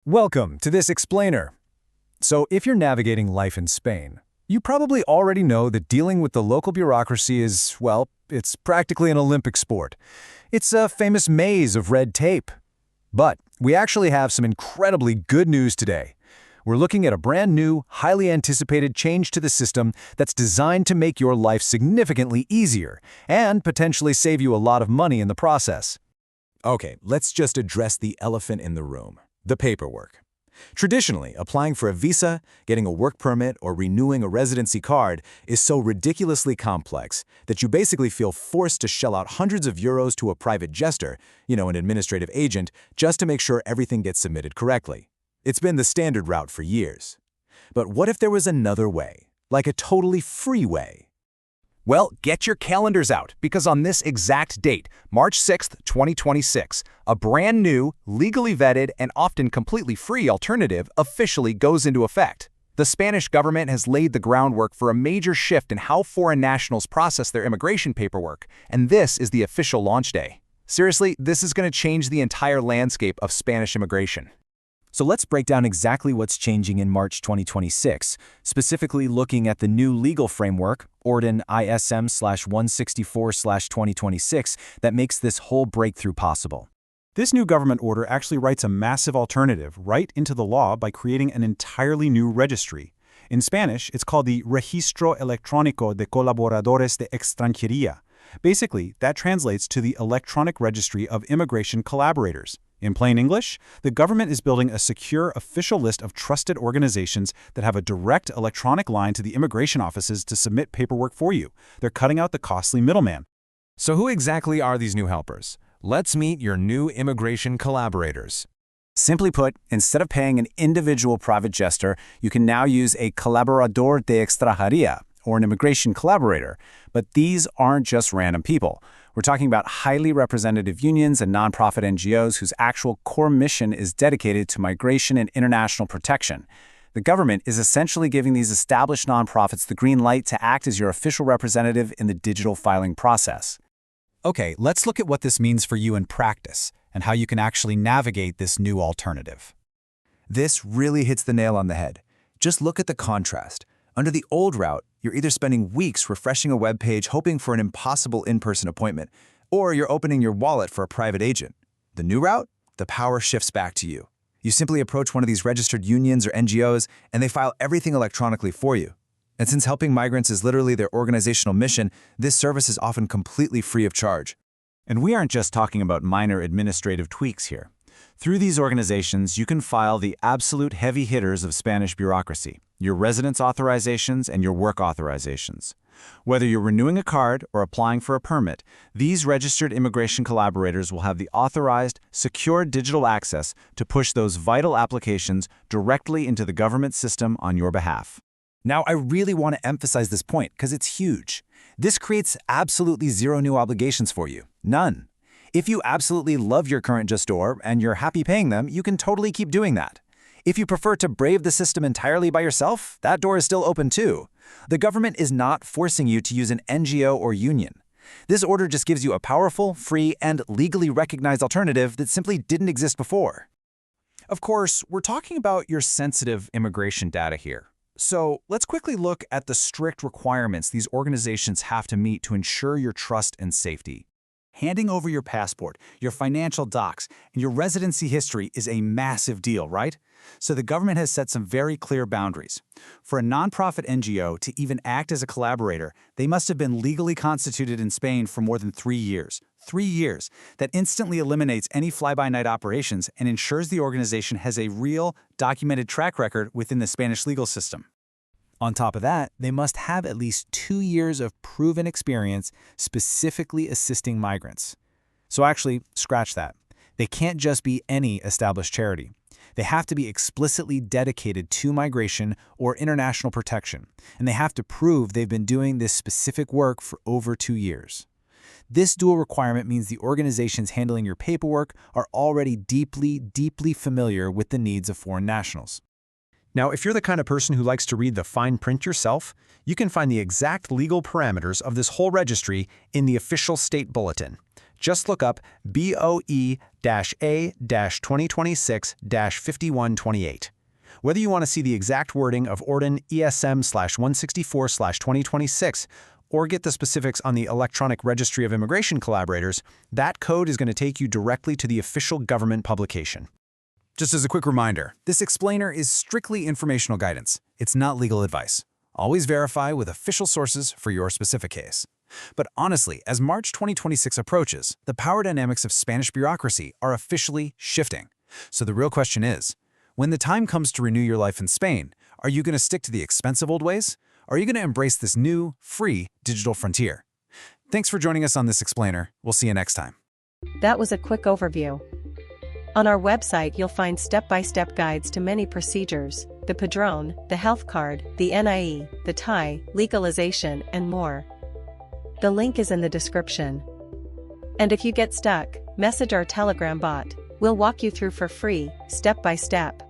Welcome to this explainer. So if you're navigating life in Spain, you probably already know that dealing with the local bureaucracy is, well, it's practically an Olympic sport. It's a famous maze of red tape. But we actually have some incredibly good news today. We're looking at a brand new, highly anticipated change to the system that's designed to make your life significantly easier and potentially save you a lot of money in the process. Okay, let's just address the elephant in the room, the paperwork. Traditionally, applying for a visa, getting a work permit, or renewing a residency card is so ridiculously complex that you basically feel forced to shell out hundreds of euros to a private gestor, an administrative agent, just to make sure everything gets submitted correctly. It's been the standard route for years. But what if there was another way, like a totally free way? Well, get your calendars out, because on this exact date, March 6th, 2026, a brand new, legally vetted, and often completely free alternative officially goes into effect. The Spanish government has laid the groundwork for a major shift in how foreign nationals process their immigration paperwork, and this is the official launch day. Seriously, this is going to change the entire landscape of Spanish immigration. So let's break down exactly what's changing in March 2026, specifically looking at the new legal framework, Orden ISM/164/2026, that makes this whole breakthrough possible. This new government order actually writes a massive alternative right into the law by creating an entirely new registry. In Spanish, it's called the Registro Electrónico de Colaboradores de Extranjería. Basically, that translates to the Electronic Registry of Immigration Collaborators. In plain English, the government is building a secure official list of trusted organizations that have a direct electronic line to the immigration offices to submit paperwork for you. They're cutting out the costly middleman. So who exactly are these new helpers? Let's meet your new immigration collaborators. Simply put, instead of paying an individual private gestor, you can now use a Colaborador de Extranjería, or an immigration collaborator. But these aren't just random people. We're talking about highly representative unions and nonprofit NGOs whose actual core mission is dedicated to migration and international protection. The government is essentially giving these established nonprofits the green light to act as your official representative in the digital filing process. Okay, let's look at what this means for you in practice and how you can actually navigate this new alternative. This really hits the nail on the head. Just look at the contrast. Under the old route, you're either spending weeks refreshing a web page hoping for an impossible in-person appointment, or you're opening your wallet for a private agent. The new route? The power shifts back to you. You simply approach one of these registered unions or NGOs, and they file everything electronically for you. And since helping migrants is literally their organizational mission, this service is often completely free of charge. And we aren't just talking about minor administrative tweaks here. Through these organizations, you can file the absolute heavy hitters of Spanish bureaucracy, your residence authorizations and your work authorizations. Whether you're renewing a card or applying for a permit, these registered immigration collaborators will have the authorized, secure digital access to push those vital applications directly into the government system on your behalf. Now, I really want to emphasize this point because it's huge. This creates absolutely zero new obligations for you. None. If you absolutely love your current gestor and you're happy paying them, you can totally keep doing that. If you prefer to brave the system entirely by yourself, that door is still open too. The government is not forcing you to use an NGO or union. This order just gives you a powerful, free, and legally recognized alternative that simply didn't exist before. Of course, we're talking about your sensitive immigration data here. So let's quickly look at the strict requirements these organizations have to meet to ensure your trust and safety. Handing over your passport, your financial docs, and your residency history is a massive deal, right? So the government has set some very clear boundaries. For a nonprofit NGO to even act as a collaborator, they must have been legally constituted in Spain for more than 3 years. 3 years. That instantly eliminates any fly-by-night operations and ensures the organization has a real, documented track record within the Spanish legal system. On top of that, they must have at least 2 years of proven experience specifically assisting migrants. So actually, scratch that. They can't just be any established charity. They have to be explicitly dedicated to migration or international protection, and they have to prove they've been doing this specific work for over 2 years. This dual requirement means the organizations handling your paperwork are already deeply familiar with the needs of foreign nationals. Now, if you're the kind of person who likes to read the fine print yourself, you can find the exact legal parameters of this whole registry in the official state bulletin. Just look up BOE-A-2026-5128. Whether you want to see the exact wording of Orden ESM/164/2026 or get the specifics on the electronic registry of immigration collaborators, that code is going to take you directly to the official government publication. Just as a quick reminder, this explainer is strictly informational guidance. It's not legal advice. Always verify with official sources for your specific case. But honestly, as March 2026 approaches, the power dynamics of Spanish bureaucracy are officially shifting. So the real question is, when the time comes to renew your life in Spain, are you going to stick to the expensive old ways? Or are you going to embrace this new, free digital frontier? Thanks for joining us on this explainer. We'll see you next time. That was a quick overview. On our website you'll find step-by-step guides to many procedures, the Padrón, the health card, the NIE, the TIE, legalization, and more. The link is in the description. And if you get stuck, message our Telegram bot. We'll walk you through for free, step by step.